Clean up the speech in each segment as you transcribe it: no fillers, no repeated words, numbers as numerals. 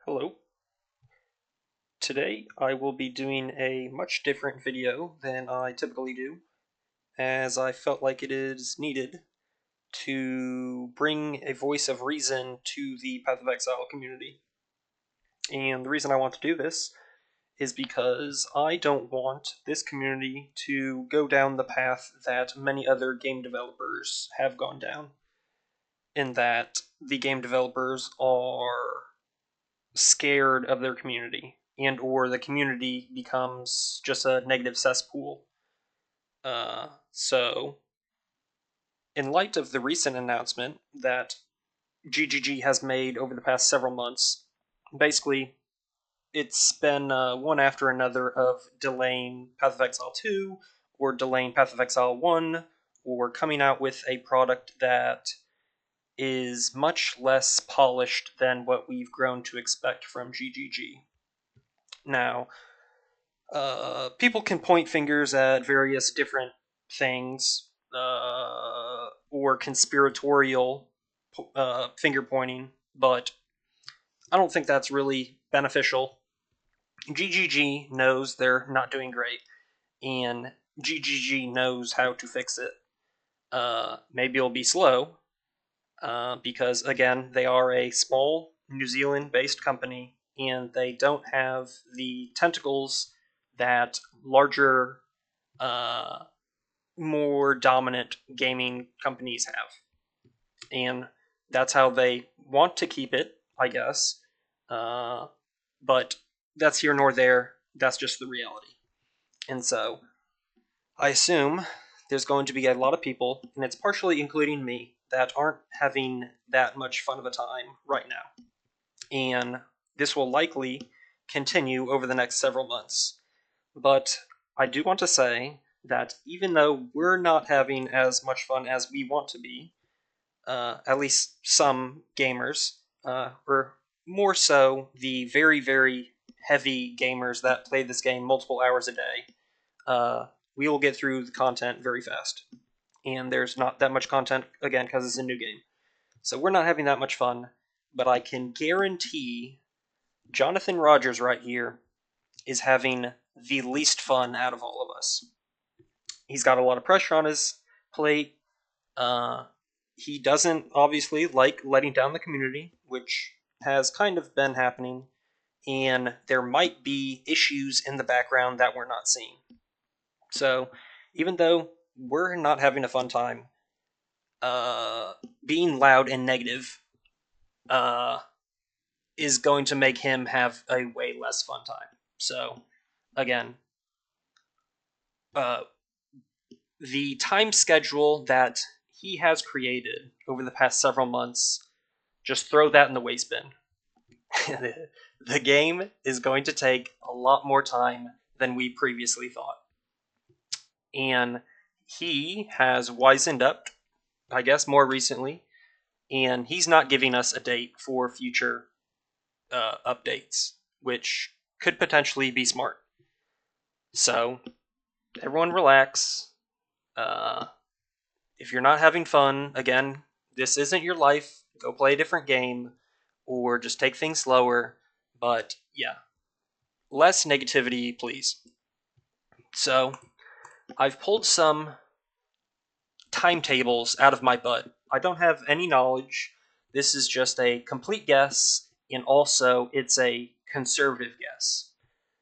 Hello. Today I will be doing a much different video than I typically do, as I felt like it is needed to bring a voice of reason to the Path of Exile community. And the reason I want to do this is because I don't want this community to go down the path that many other game developers have gone down, in that the game developers are scared of their community, and or the community becomes just a negative cesspool. So in light of the recent announcement that GGG has made over the past several months, basically it's been one after another of delaying Path of Exile 2 or delaying Path of Exile 1 or coming out with a product that is much less polished than what we've grown to expect from GGG. Now, people can point fingers at various different things, or conspiratorial finger pointing, but I don't think that's really beneficial. GGG knows they're not doing great, and GGG knows how to fix it. Maybe it'll be slow, because again, they are a small New Zealand based company and they don't have the tentacles that larger, uh, more dominant gaming companies have. And that's how they want to keep it, I guess. Uh, but that's here nor there. That's just the reality. And so I assume there's going to be a lot of people, and it's partially including me, that aren't having that much fun of a time right now. And this will likely continue over the next several months. But I do want to say that even though we're not having as much fun as we want to be, at least some gamers, or more so the very, very heavy gamers that play this game multiple hours a day, we will get through the content very fast. And there's not that much content, again, because it's a new game. So we're not having that much fun, but I can guarantee Jonathan Rogers right here is having the least fun out of all of us. He's got a lot of pressure on his plate. Uh, he doesn't obviously like letting down the community, which has kind of been happening, and there might be issues in the background that we're not seeing. So, even though we're not having a fun time, uh, being loud and negative uh, is going to make him have a way less fun time. So, again, uh, the time schedule that he has created over the past several months, just throw that in the waste bin. The game is going to take a lot more time than we previously thought. And he has wisened up, I guess, more recently, and he's not giving us a date for future updates, which could potentially be smart. So, everyone relax. Uh, if you're not having fun, again, this isn't your life. Go play a different game, or just take things slower. But yeah, less negativity, please. So, I've pulled some timetables out of my butt. I don't have any knowledge. This is just a complete guess, and also it's a conservative guess.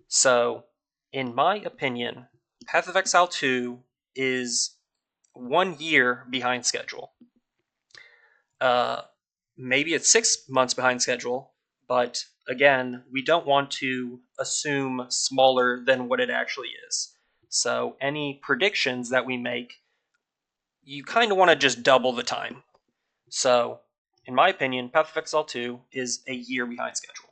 So, in my opinion, Path of Exile 2 is 1 year behind schedule. Uh, Maybe it's 6 months behind schedule, but again, we don't want to assume smaller than what it actually is. So, any predictions that we make, you kind of want to just double the time. So, in my opinion, Path of Exile 2 is a year behind schedule.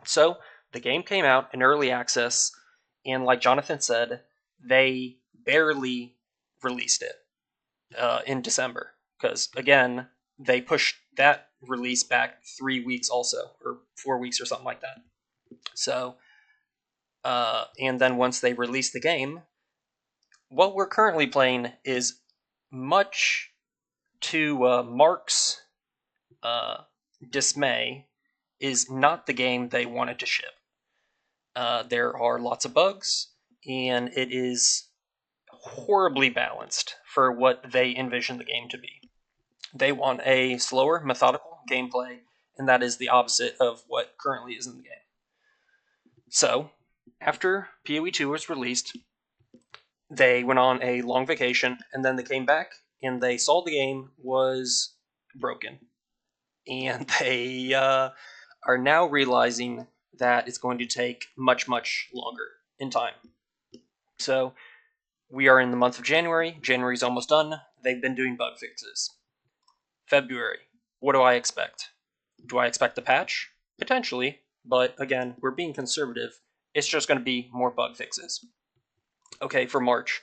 So, the game came out in early access, and like Jonathan said, they barely released it in December. Because, again, they pushed that release back 3 weeks also, or 4 weeks or something like that. So, and then once they released the game, what we're currently playing is much to Mark's dismay, is not the game they wanted to ship. There are lots of bugs, and it is horribly balanced for what they envision the game to be. They want a slower, methodical gameplay, and that is the opposite of what currently is in the game. So, after PoE 2 was released, they went on a long vacation, and then they came back and they saw the game was broken. And they are now realizing that it's going to take much, much longer in time. So, we are in the month of January. January's almost done. They've been doing bug fixes. February. What do I expect? Do I expect the patch? Potentially, but again, we're being conservative. It's just going to be more bug fixes. Okay, for March,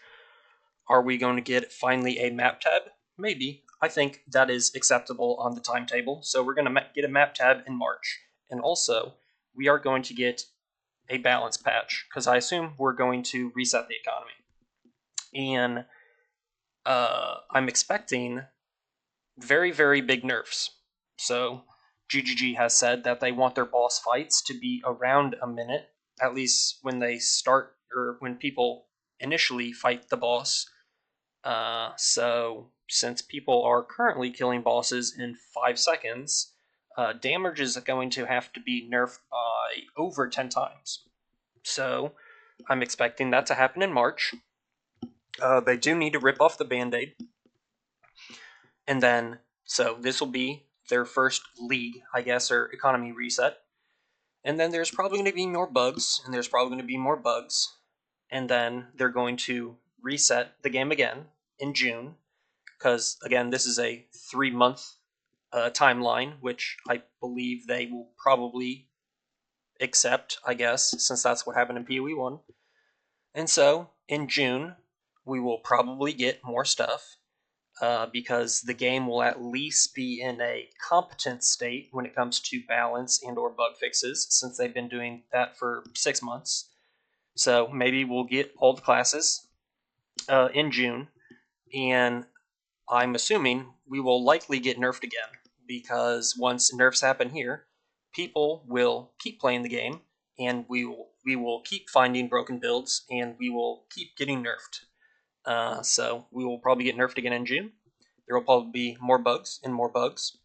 are we going to get finally a map tab? Maybe. I think that is acceptable on the timetable. So we're going to get a map tab in March. And also, we are going to get a balance patch because I assume we're going to reset the economy. And I'm expecting very, very big nerfs. So GGG has said that they want their boss fights to be around a minute, at least when they start or when people initially fight the boss. So since people are currently killing bosses in 5 seconds, damage is going to have to be nerfed by over 10 times. So I'm expecting that to happen in March. They do need to rip off the band-aid. And then, so this will be their first league, I guess, or economy reset. And then there's probably going to be more bugs, and there's probably going to be more bugs. And then they're going to reset the game again in June, because, again, this is a 3-month timeline, which I believe they will probably accept, I guess, since that's what happened in PoE 1. And so, in June, we will probably get more stuff. Because the game will at least be in a competent state when it comes to balance and or bug fixes, since they've been doing that for 6 months. So maybe we'll get all the classes in June, and I'm assuming we will likely get nerfed again, because once nerfs happen here, people will keep playing the game, and we will keep finding broken builds, and we will keep getting nerfed. So we will probably get nerfed again in June. There will probably be more bugs and more bugs.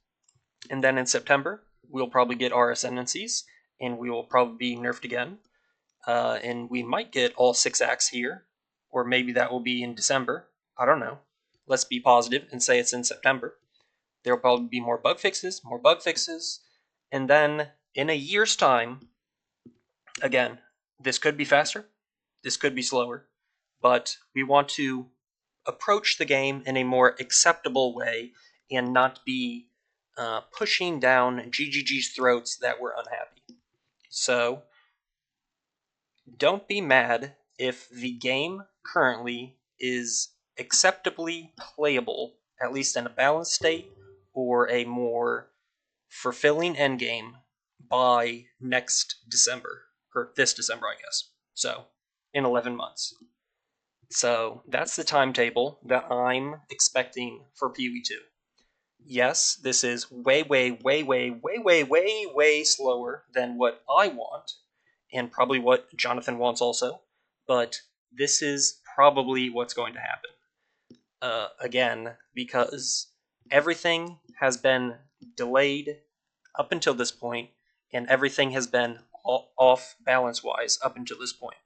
And then in September, we'll probably get our ascendancies, and we will probably be nerfed again. And we might get all 6 acts here, or maybe that will be in December. I don't know. Let's be positive and say it's in September. There will probably be more bug fixes, and then in a year's time, again, this could be faster, this could be slower, but we want to approach the game in a more acceptable way and not be pushing down GGG's throats that we're unhappy. So, don't be mad if the game currently is acceptably playable, at least in a balanced state, or a more fulfilling endgame by next December, or this December, I guess. So, in 11 months. So that's the timetable that I'm expecting for PoE 2. Yes, this is way, way, way, way, way, way, way, way slower than what I want, and probably what Jonathan wants also, but this is probably what's going to happen. Again, because everything has been delayed up until this point, and everything has been off balance-wise up until this point.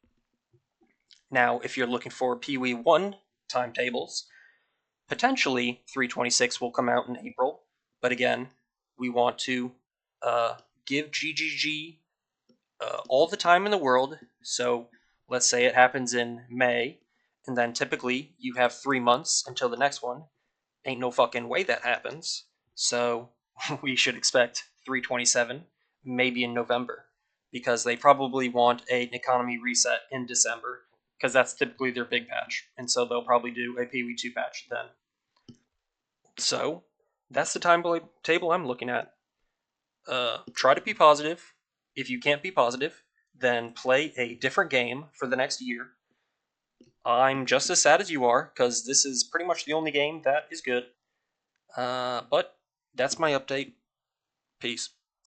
Now, if you're looking for PoE 1 timetables, potentially 326 will come out in April, but again, we want to give GGG all the time in the world. So let's say it happens in May, and then typically you have 3 months until the next one. Ain't no fucking way that happens. So we should expect 327 maybe in November, because they probably want an economy reset in December, because that's typically their big patch, and so they'll probably do a PoE 2 patch then. So that's the timetable I'm looking at. Try to be positive. If you can't be positive, then play a different game for the next year. I'm just as sad as you are, because this is pretty much the only game that is good. But that's my update. Peace.